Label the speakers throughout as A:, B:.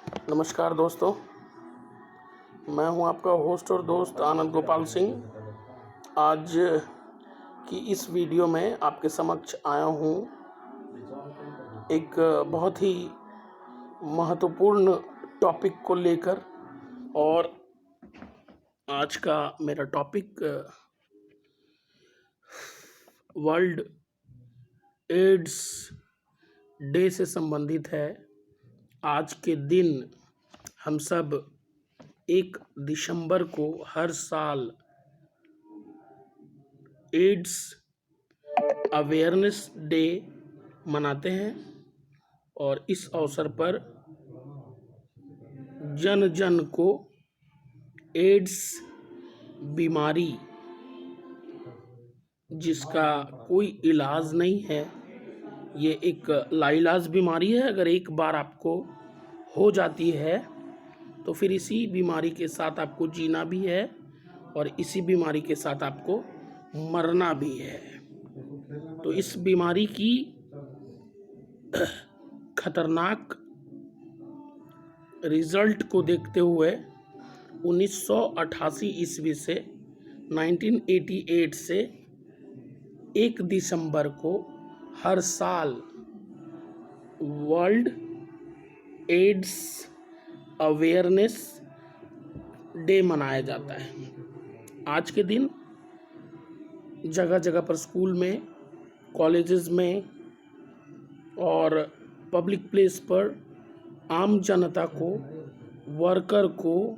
A: नमस्कार दोस्तों, मैं हूं आपका होस्ट और दोस्त आनंद गोपाल सिंह। आज की इस वीडियो में आपके समक्ष आया हूं एक बहुत ही महत्वपूर्ण टॉपिक को लेकर। और आज का मेरा टॉपिक वर्ल्ड एड्स डे से संबंधित है। आज के दिन हम सब 1 दिसंबर को हर साल एड्स अवेयरनेस डे मनाते हैं और इस अवसर पर जन जन को एड्स बीमारी जिसका कोई इलाज नहीं है, ये एक लाइलाज बीमारी है। अगर एक बार आपको हो जाती है तो फिर इसी बीमारी के साथ आपको जीना भी है और इसी बीमारी के साथ आपको मरना भी है। तो इस बीमारी की खतरनाक रिजल्ट को देखते हुए 1988 ईस्वी से 1988 से 1 दिसंबर को हर साल वर्ल्ड एड्स अवेयरनेस डे मनाया जाता है। आज के दिन जगह जगह पर स्कूल में, कॉलेजेस में और पब्लिक प्लेस पर आम जनता को, वर्कर को,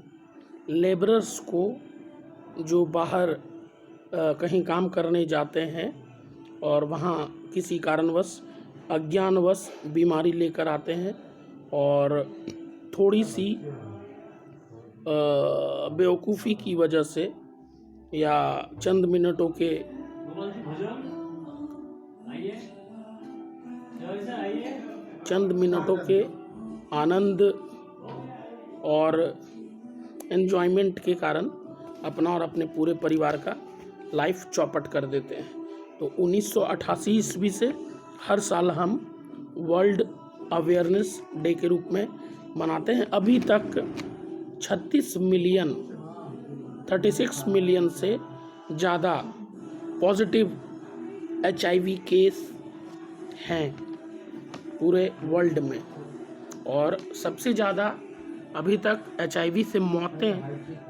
A: लेबरर्स को जो बाहर कहीं काम करने जाते हैं और वहाँ किसी कारणवश अज्ञानवश बीमारी लेकर आते हैं और थोड़ी सी बेवकूफ़ी की वजह से या चंद मिनटों के आनंद और एन्जॉयमेंट के कारण अपना और अपने पूरे परिवार का लाइफ चौपट कर देते हैं। तो 1988 ईस्वी से हर साल हम वर्ल्ड अवेयरनेस डे के रूप में मनाते हैं। अभी तक 36 मिलियन से ज़्यादा पॉजिटिव HIV केस हैं पूरे वर्ल्ड में और सबसे ज़्यादा अभी तक HIV से मौतें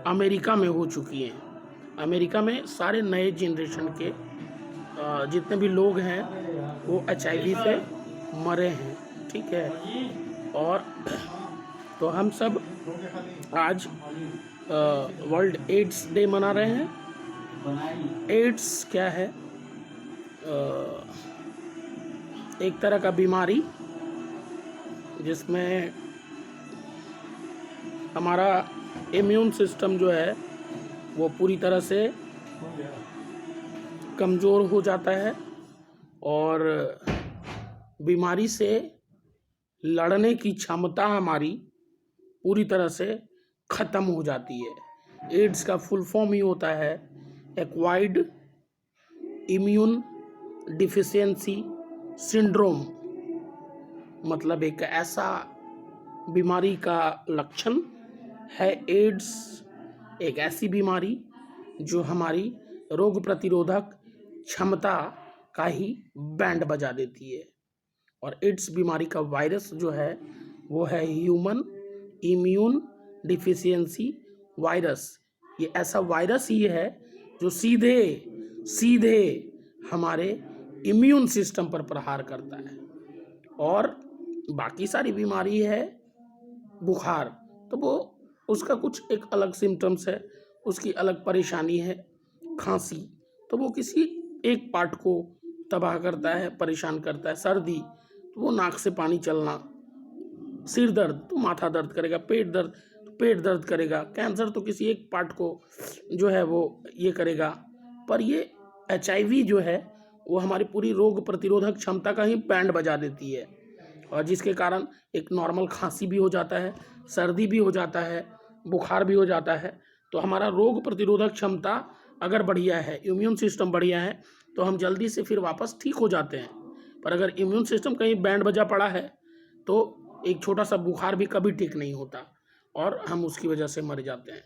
A: अमेरिका में हो चुकी हैं। अमेरिका में सारे नए जनरेशन के जितने भी लोग हैं वो HIV से मरे हैं, ठीक है। और तो हम सब आज वर्ल्ड एड्स डे मना रहे हैं। एड्स क्या है? एक तरह का बीमारी जिसमें हमारा इम्यून सिस्टम जो है वो पूरी तरह से कमज़ोर हो जाता है और बीमारी से लड़ने की क्षमता हमारी पूरी तरह से ख़त्म हो जाती है। एड्स का फुल फॉर्म ही होता है एक्वायर्ड इम्यून डिफिशियंसी सिंड्रोम। मतलब एक ऐसा बीमारी का लक्षण है एड्स, एक ऐसी बीमारी जो हमारी रोग प्रतिरोधक क्षमता का ही बैंड बजा देती है। और एड्स बीमारी का वायरस जो है वो है ह्यूमन इम्यून डिफिशियंसी वायरस। ये ऐसा वायरस ही है जो सीधे हमारे इम्यून सिस्टम पर प्रहार करता है। और बाकी सारी बीमारी है बुखार, तो वो उसका कुछ एक अलग सिम्टम्स है, उसकी अलग परेशानी है। खांसी तो वो किसी एक पार्ट को तबाह करता है, परेशान करता है। सर्दी तो वो नाक से पानी चलना, सिर दर्द तो माथा दर्द करेगा, पेट दर्द तो पेट दर्द करेगा, कैंसर तो किसी एक पार्ट को जो है वो ये करेगा। पर ये HIV जो है वो हमारी पूरी रोग प्रतिरोधक क्षमता का ही बैंड बजा देती है और जिसके कारण एक नॉर्मल खांसी भी हो जाता है, सर्दी भी हो जाता है, बुखार भी हो जाता है। तो हमारा रोग प्रतिरोधक क्षमता अगर बढ़िया है, इम्यून सिस्टम बढ़िया है, तो हम जल्दी से फिर वापस ठीक हो जाते हैं। पर अगर इम्यून सिस्टम कहीं बैंड बजा पड़ा है तो एक छोटा सा बुखार भी कभी ठीक नहीं होता और हम उसकी वजह से मर जाते हैं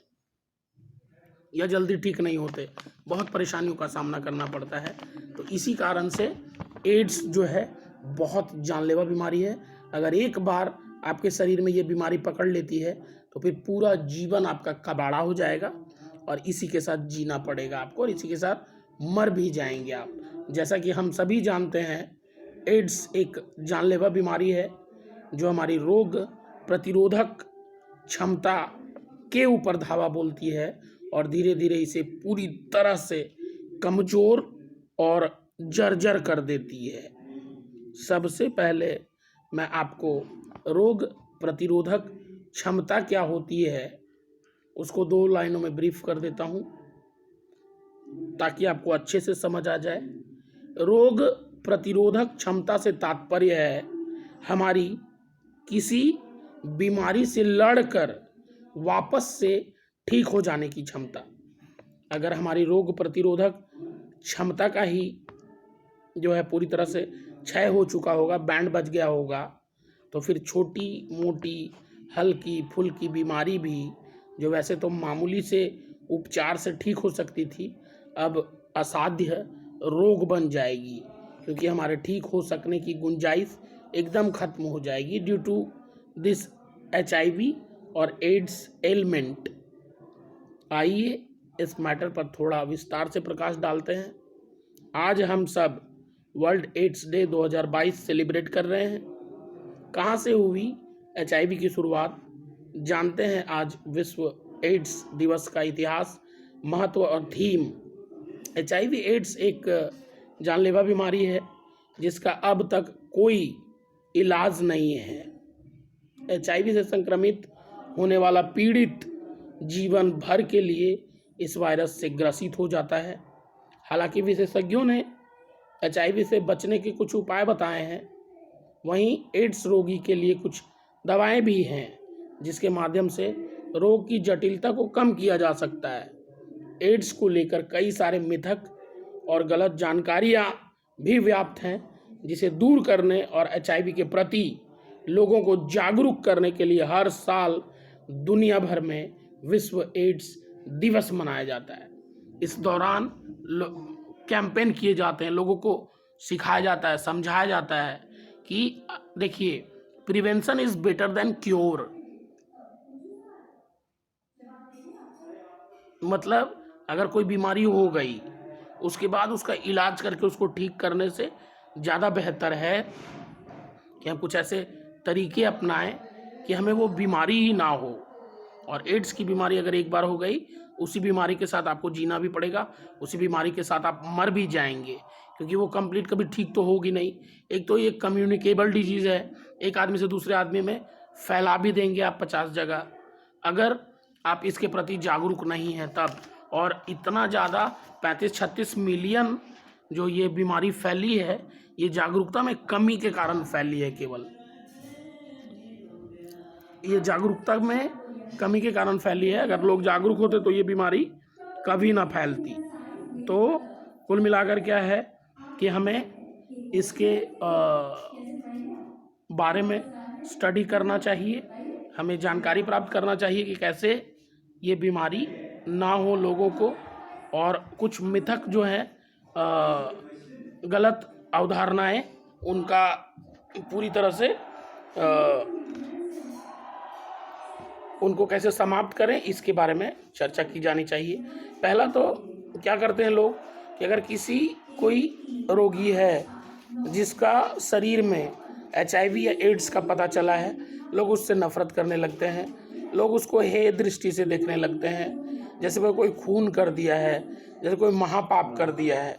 A: या जल्दी ठीक नहीं होते, बहुत परेशानियों का सामना करना पड़ता है। तो इसी कारण से एड्स जो है बहुत जानलेवा बीमारी है। अगर एक बार आपके शरीर में ये बीमारी पकड़ लेती है तो फिर पूरा जीवन आपका कबाड़ा हो जाएगा और इसी के साथ जीना पड़ेगा आपको और इसी के साथ मर भी जाएंगे आप। जैसा कि हम सभी जानते हैं, एड्स एक जानलेवा बीमारी है जो हमारी रोग प्रतिरोधक क्षमता के ऊपर धावा बोलती है और धीरे धीरे इसे पूरी तरह से कमज़ोर और जर्जर कर देती है। सबसे पहले मैं आपको रोग प्रतिरोधक क्षमता क्या होती है उसको 2 लाइनों में ब्रीफ कर देता हूँ ताकि आपको अच्छे से समझ आ जाए। रोग प्रतिरोधक क्षमता से तात्पर्य है हमारी किसी बीमारी से लड़कर वापस से ठीक हो जाने की क्षमता। अगर हमारी रोग प्रतिरोधक क्षमता का ही जो है पूरी तरह से क्षय हो चुका होगा, बैंड बज गया होगा, तो फिर छोटी मोटी हल्की फुल्की बीमारी भी जो वैसे तो मामूली से उपचार से ठीक हो सकती थी, अब असाध्य रोग बन जाएगी क्योंकि हमारे ठीक हो सकने की गुंजाइश एकदम खत्म हो जाएगी ड्यू टू दिस HIV और एड्स एलिमेंट। आइए इस मैटर पर थोड़ा विस्तार से प्रकाश डालते हैं। आज हम सब वर्ल्ड एड्स डे 2022 सेलिब्रेट कर रहे हैं। कहाँ से हुई HIV की शुरुआत, जानते हैं आज विश्व एड्स दिवस का इतिहास, महत्व और थीम। HIV एड्स एक जानलेवा बीमारी है जिसका अब तक कोई इलाज नहीं है। HIV से संक्रमित होने वाला पीड़ित जीवन भर के लिए इस वायरस से ग्रसित हो जाता है। हालांकि विशेषज्ञों ने HIV से बचने के कुछ उपाय बताए हैं, वहीं एड्स रोगी के लिए कुछ दवाएं भी हैं जिसके माध्यम से रोग की जटिलता को कम किया जा सकता है। एड्स को लेकर कई सारे मिथक और गलत जानकारियां भी व्याप्त हैं जिसे दूर करने और HIV के प्रति लोगों को जागरूक करने के लिए हर साल दुनिया भर में विश्व एड्स दिवस मनाया जाता है। इस दौरान कैंपेन किए जाते हैं, लोगों को सिखाया जाता है, समझाया जाता है कि देखिए prevention is better than cure. मतलब अगर कोई बीमारी हो गई उसके बाद उसका इलाज करके उसको ठीक करने से ज़्यादा बेहतर है कि हम कुछ ऐसे तरीके अपनाएं कि हमें वो बीमारी ही ना हो। और एड्स की बीमारी अगर एक बार हो गई, उसी बीमारी के साथ आपको जीना भी पड़ेगा, उसी बीमारी के साथ आप मर भी जाएंगे क्योंकि वो कंप्लीट कभी ठीक तो होगी नहीं। एक तो ये कम्युनिकेबल डिजीज़ है, एक आदमी से दूसरे आदमी में फैला भी देंगे आप 50 जगह, अगर आप इसके प्रति जागरूक नहीं हैं तब। और इतना ज़्यादा 35-36 मिलियन जो ये बीमारी फैली है, ये जागरूकता में कमी के कारण फैली है। केवल ये जागरूकता में कमी के कारण फैली है। अगर लोग जागरूक होते तो ये बीमारी कभी ना फैलती। तो कुल मिलाकर क्या है कि हमें इसके बारे में स्टडी करना चाहिए, हमें जानकारी प्राप्त करना चाहिए कि कैसे ये बीमारी ना हो लोगों को। और कुछ मिथक जो है गलत अवधारणाएं, उनका पूरी तरह से उनको कैसे समाप्त करें इसके बारे में चर्चा की जानी चाहिए। पहला तो क्या करते हैं लोग कि अगर कोई रोगी है जिसका शरीर में HIV या एड्स का पता चला है, लोग उससे नफरत करने लगते हैं, लोग उसको हे दृष्टि से देखने लगते हैं जैसे वह कोई खून कर दिया है, जैसे कोई महापाप कर दिया है।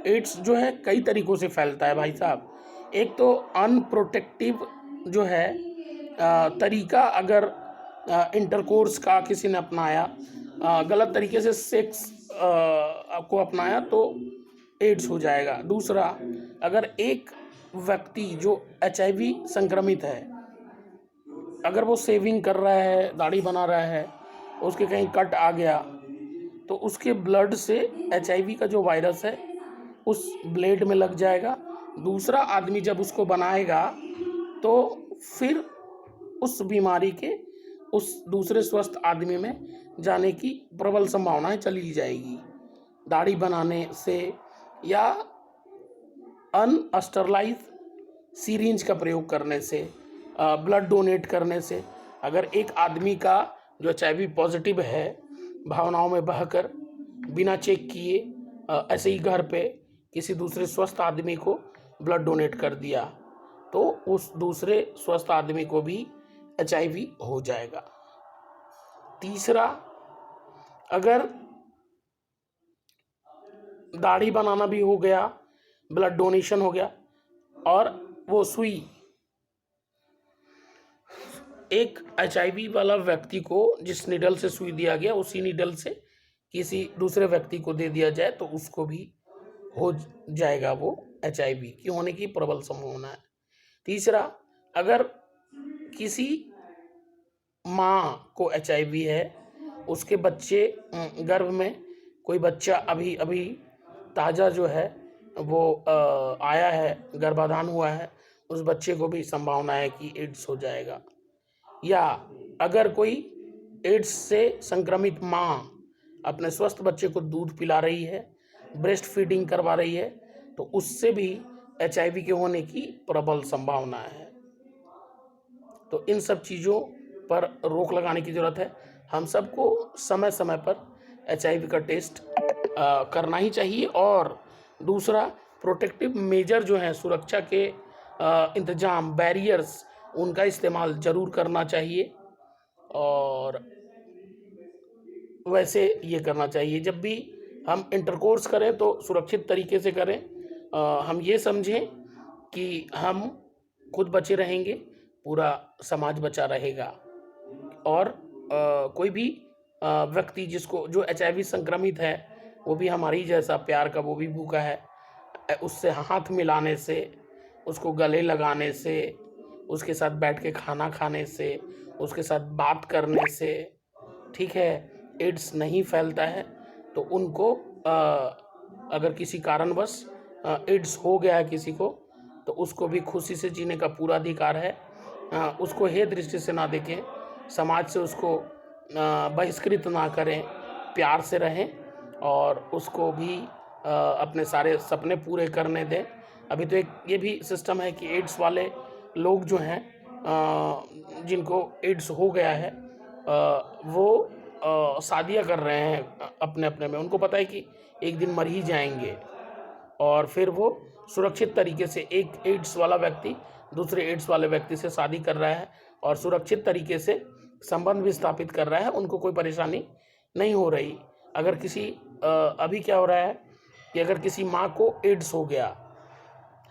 A: एड्स जो है कई तरीक़ों से फैलता है भाई साहब। एक तो अनप्रोटेक्टिव जो है तरीका, अगर इंटरकोर्स का किसी ने अपनाया, गलत तरीके से सेक्स को अपनाया तो एड्स हो जाएगा। दूसरा, अगर एक व्यक्ति जो HIV संक्रमित है, अगर वो शेविंग कर रहा है, दाढ़ी बना रहा है, उसके कहीं कट आ गया तो उसके ब्लड से HIV का जो वायरस है उस ब्लेड में लग जाएगा। दूसरा आदमी जब उसको बनाएगा तो फिर उस बीमारी के उस दूसरे स्वस्थ आदमी में जाने की प्रबल संभावनाएं चली जाएगी। दाढ़ी बनाने से या अनस्टरलाइज सीरिंज का प्रयोग करने से, ब्लड डोनेट करने से, अगर एक आदमी का जो HIV पॉजिटिव है भावनाओं में बहकर बिना चेक किए ऐसे ही घर पे किसी दूसरे स्वस्थ आदमी को ब्लड डोनेट कर दिया तो उस दूसरे स्वस्थ आदमी को भी HIV हो जाएगा। तीसरा, अगर दाढ़ी बनाना भी हो गया, ब्लड डोनेशन हो गया और वो सुई एक HIV वाला व्यक्ति को जिस निडल से सुई दिया गया उसी निडल से किसी दूसरे व्यक्ति को दे दिया जाए तो उसको भी हो जाएगा वो HIV की होने की प्रबल संभावना है। तीसरा, अगर किसी माँ को HIV है, उसके बच्चे गर्भ में कोई बच्चा अभी अभी ताज़ा जो है वो आया है, गर्भाधान हुआ है, उस बच्चे को भी संभावना है कि एड्स हो जाएगा। या अगर कोई एड्स से संक्रमित माँ अपने स्वस्थ बच्चे को दूध पिला रही है, ब्रेस्ट फीडिंग करवा रही है, तो उससे भी HIV के होने की प्रबल संभावना है। तो इन सब चीज़ों पर रोक लगाने की ज़रूरत है। हम सबको समय समय पर HIV का टेस्ट करना ही चाहिए। और दूसरा, प्रोटेक्टिव मेजर जो हैं, सुरक्षा के इंतजाम, बैरियर्स, उनका इस्तेमाल ज़रूर करना चाहिए। और वैसे ये करना चाहिए, जब भी हम इंटरकोर्स करें तो सुरक्षित तरीके से करें। हम ये समझें कि हम खुद बचे रहेंगे, पूरा समाज बचा रहेगा। और कोई भी व्यक्ति जिसको जो HIV संक्रमित है वो भी हमारी जैसा प्यार का वो भी भूखा है, उससे हाथ मिलाने से, उसको गले लगाने से, उसके साथ बैठ के खाना खाने से, उसके साथ बात करने से, ठीक है, एड्स नहीं फैलता है। तो उनको अगर किसी कारणवश एड्स हो गया है किसी को, तो उसको भी खुशी से जीने का पूरा अधिकार है। उसको हे दृष्टि से ना देखें, समाज से उसको बहिष्कृत ना करें, प्यार से रहें और उसको भी अपने सारे सपने पूरे करने दें। अभी तो एक ये भी सिस्टम है कि एड्स वाले लोग जो हैं, जिनको एड्स हो गया है, वो शादियां कर रहे हैं अपने अपने में। उनको पता है कि एक दिन मर ही जाएंगे और फिर वो सुरक्षित तरीके से, एक एड्स वाला व्यक्ति दूसरे एड्स वाले व्यक्ति से शादी कर रहा है और सुरक्षित तरीके से संबंध भी स्थापित कर रहा है, उनको कोई परेशानी नहीं हो रही। अगर किसी अभी क्या हो रहा है कि अगर किसी माँ को एड्स हो गया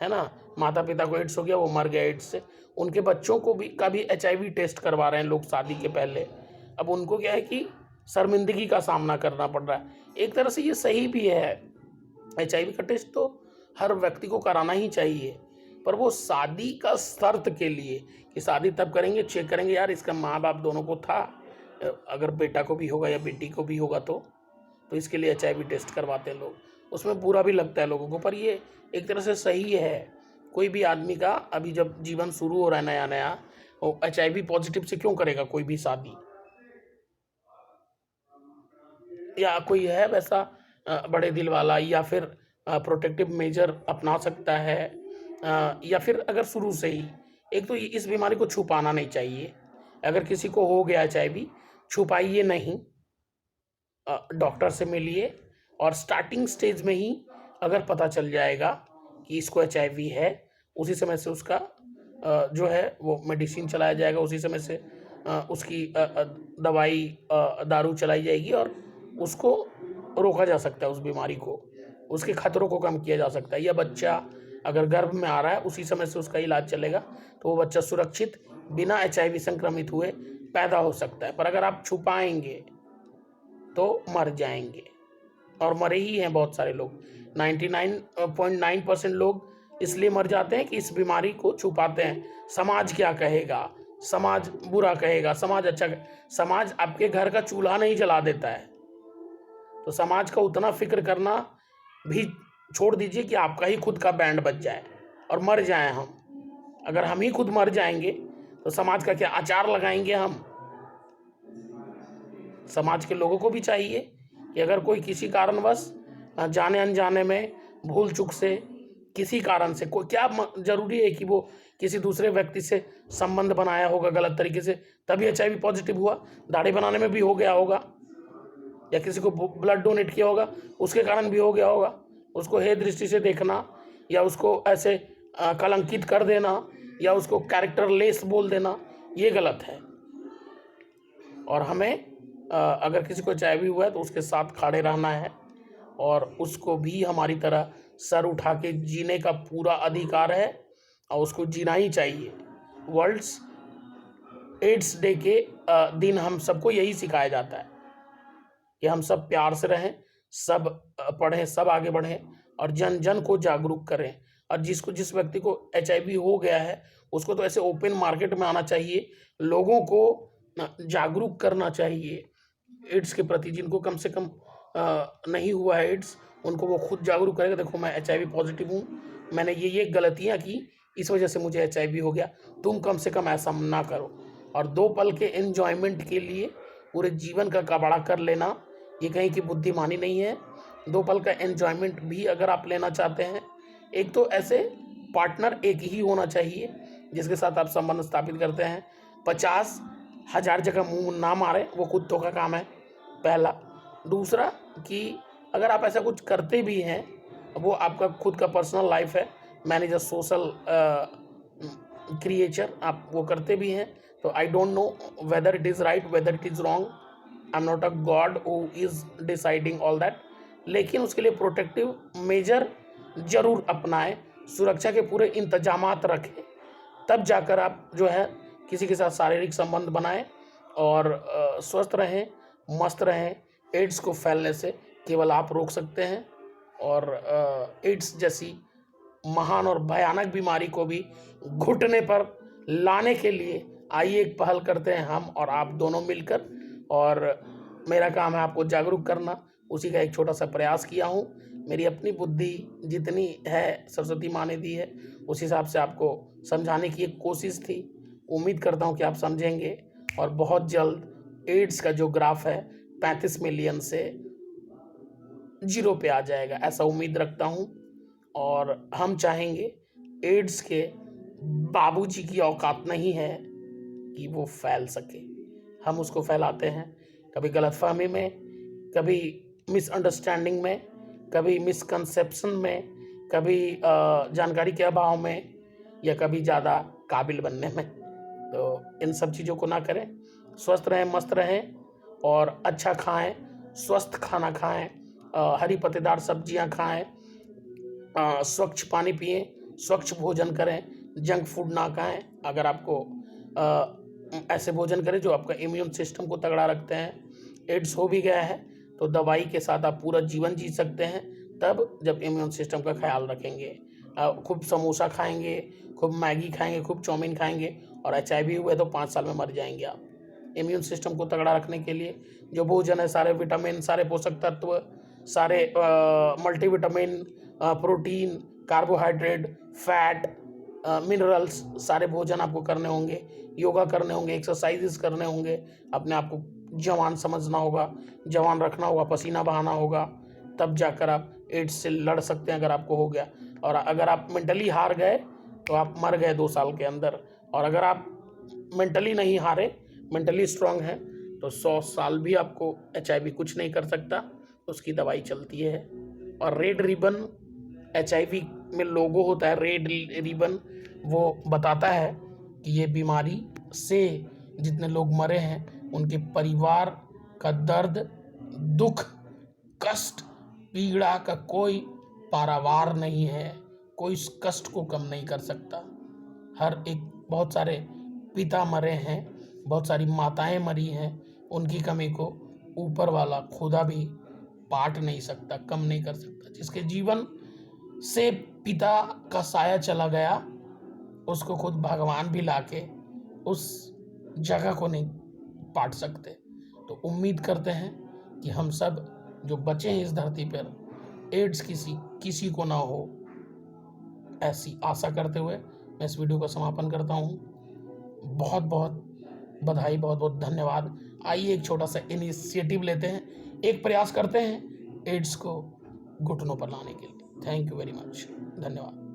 A: है ना, माता पिता को एड्स हो गया, वो मर गया एड्स से, उनके बच्चों को भी HIV टेस्ट करवा रहे हैं लोग शादी के पहले। अब उनको क्या है कि शर्मिंदगी का सामना करना पड़ रहा है। एक तरह से ये सही भी है, HIV का टेस्ट तो हर व्यक्ति को कराना ही चाहिए, पर वो शादी का शर्त के लिए कि शादी तब करेंगे, चेक करेंगे यार इसका माँ बाप दोनों को था, अगर बेटा को भी होगा या बेटी को भी होगा तो इसके लिए HIV टेस्ट करवाते हैं लोग। उसमें बुरा भी लगता है लोगों को, पर ये एक तरह से सही है। कोई भी आदमी का अभी जब जीवन शुरू हो रहा है नया नया, वो HIV पॉजिटिव से क्यों करेगा कोई भी शादी? या कोई है वैसा बड़े दिल वाला, या फिर प्रोटेक्टिव मेजर अपना सकता है, या फिर अगर शुरू से ही, एक तो इस बीमारी को छुपाना नहीं चाहिए। अगर किसी को हो गया HIV, छुपाइए नहीं, डॉक्टर से मिलिए और स्टार्टिंग स्टेज में ही अगर पता चल जाएगा कि इसको HIV है, उसी समय से उसका जो है वो मेडिसिन चलाया जाएगा, उसी समय से उसकी दवाई दारू चलाई जाएगी और उसको रोका जा सकता है, उस बीमारी को, उसके खतरों को कम किया जा सकता है। या बच्चा अगर गर्भ में आ रहा है उसी समय से उसका इलाज चलेगा तो वो बच्चा सुरक्षित बिना HIV संक्रमित हुए पैदा हो सकता है। पर अगर आप छुपाएंगे तो मर जाएंगे, और मरे ही हैं बहुत सारे लोग। 99.9% लोग इसलिए मर जाते हैं कि इस बीमारी को छुपाते हैं। समाज क्या कहेगा, समाज बुरा कहेगा, समाज अच्छा समाज आपके घर का चूल्हा नहीं जला देता है, तो समाज का उतना फिक्र करना भी छोड़ दीजिए कि आपका ही खुद का बैंड बज जाए और मर जाए हम। अगर हम ही खुद मर जाएंगे तो समाज का क्या आचार लगाएंगे हम? समाज के लोगों को भी चाहिए कि अगर कोई किसी कारणवश जाने अनजाने में भूल चूक से किसी कारण से कोई क्या जरूरी है कि वो किसी दूसरे व्यक्ति से संबंध बनाया होगा गलत तरीके से तभी HIV पॉजिटिव हुआ? दाढ़ी बनाने में भी हो गया होगा, या किसी को ब्लड डोनेट किया होगा उसके कारण भी हो गया होगा। उसको हे दृष्टि से देखना, या उसको ऐसे कलंकित कर देना, या उसको कैरेक्टरलेस बोल देना, ये गलत है। और हमें अगर किसी को HIV हुआ है तो उसके साथ खड़े रहना है, और उसको भी हमारी तरह सर उठा के जीने का पूरा अधिकार है, और उसको जीना ही चाहिए। वर्ल्ड्स एड्स डे के दिन हम सबको यही सिखाया जाता है कि हम सब प्यार से रहें, सब पढ़ें, सब आगे बढ़ें, और जन जन को जागरूक करें। और जिस व्यक्ति को HIV हो गया है उसको तो ऐसे ओपन मार्केट में आना चाहिए, लोगों को जागरूक करना चाहिए एड्स के प्रति। जिनको कम से कम नहीं हुआ है एड्स, उनको वो खुद जागरूक करेगा, देखो मैं HIV पॉजिटिव हूँ, मैंने ये गलतियाँ की, इस वजह से मुझे HIV हो गया, तुम कम से कम ऐसा ना करो। और 2 पल के एन्जॉयमेंट के लिए पूरे जीवन का कबाड़ा कर लेना ये कहीं की बुद्धिमानी नहीं है। 2 पल का एन्जॉयमेंट भी अगर आप लेना चाहते हैं, एक तो ऐसे पार्टनर एक ही होना चाहिए जिसके साथ आप संबंध स्थापित करते हैं। 50,000 जगह मुंह ना मारे, वो कुत्तों का काम है, पहला। दूसरा कि अगर आप ऐसा कुछ करते भी हैं, वो आपका खुद का पर्सनल लाइफ है, मैनेज अ सोशल क्रिएचर, आप वो करते भी हैं, तो I don't know whether it is right whether it is wrong, I am not a God who is deciding all that. लेकिन उसके लिए प्रोटेक्टिव मेजर जरूर अपनाएं, सुरक्षा के पूरे इंतजामात रखें, तब जाकर आप जो है किसी के साथ शारीरिक संबंध बनाएं और स्वस्थ रहें, मस्त रहें। एड्स को फैलने से केवल आप रोक सकते हैं, और एड्स जैसी महान और भयानक बीमारी को भी घुटने पर लाने के लिए आइए एक पहल करते हैं हम और आप दोनों मिलकर। और मेरा काम है आपको जागरूक करना, उसी का एक छोटा सा प्रयास किया हूँ। मेरी अपनी बुद्धि जितनी है सरस्वती माँ ने दी है, उस हिसाब से आपको समझाने की एक कोशिश थी। उम्मीद करता हूँ कि आप समझेंगे, और बहुत जल्द एड्स का जो ग्राफ है 35 मिलियन से 0 पे आ जाएगा, ऐसा उम्मीद रखता हूँ। और हम चाहेंगे, एड्स के बाबूजी की औकात नहीं है कि वो फैल सके, हम उसको फैलाते हैं, कभी गलतफहमी में, कभी मिसअंडरस्टैंडिंग में, कभी मिसकंसेप्शन में, कभी जानकारी के अभाव में, या कभी ज़्यादा काबिल बनने में। तो इन सब चीज़ों को ना करें, स्वस्थ रहें, मस्त रहें, और अच्छा खाएं, स्वस्थ खाना खाएं, हरी पत्तेदार सब्जियां खाएं, स्वच्छ पानी पिएं, स्वच्छ भोजन करें, जंक फूड ना खाएं। अगर आपको ऐसे भोजन करें जो आपका इम्यून सिस्टम को तगड़ा रखते हैं। एड्स हो भी गया है तो दवाई के साथ आप पूरा जीवन जी सकते हैं, तब जब इम्यून सिस्टम का ख्याल रखेंगे। खूब समोसा खाएंगे, खूब मैगी खाएंगे, खूब चाउमीन खाएंगे, और HIV हुए तो 5 साल में मर जाएंगे आप। इम्यून सिस्टम को तगड़ा रखने के लिए जो भोजन है, सारे विटामिन, सारे पोषक तत्व, सारे multivitamin, protein, carbohydrate, fat, minerals, सारे भोजन आपको करने होंगे, योगा करने होंगे, एक्सरसाइजेस करने होंगे, अपने आप को जवान समझना होगा, जवान रखना होगा, पसीना बहाना होगा, तब जाकर आप एड्स से लड़ सकते हैं अगर आपको हो गया। और अगर आप मेंटली हार गए तो आप मर गए 2 साल के अंदर, और अगर आप मेंटली नहीं हारे, मेंटली स्ट्रांग हैं, तो 100 साल भी आपको HIV कुछ नहीं कर सकता, उसकी दवाई चलती है। और रेड रिबन HIV में लोगो होता है, रेड रिबन, वो बताता है कि ये बीमारी से जितने लोग मरे हैं उनके परिवार का दर्द, दुख, कष्ट, पीड़ा का कोई पारावार नहीं है, कोई इस कष्ट को कम नहीं कर सकता। हर एक, बहुत सारे पिता मरे हैं, बहुत सारी माताएं मरी हैं, उनकी कमी को ऊपर वाला खुदा भी पाट नहीं सकता, कम नहीं कर सकता। जिसके जीवन से पिता का साया चला गया, उसको खुद भगवान भी लाके उस जगह को नहीं पाट सकते। तो उम्मीद करते हैं कि हम सब जो बचे हैं इस धरती पर, एड्स किसी को ना हो, ऐसी आशा करते हुए मैं इस वीडियो का समापन करता हूँ। बहुत बहुत बधाई, बहुत बहुत धन्यवाद। आइए एक छोटा सा इनिशिएटिव लेते हैं, एक प्रयास करते हैं एड्स को घुटनों पर लाने के लिए। थैंक यू वेरी मच, धन्यवाद।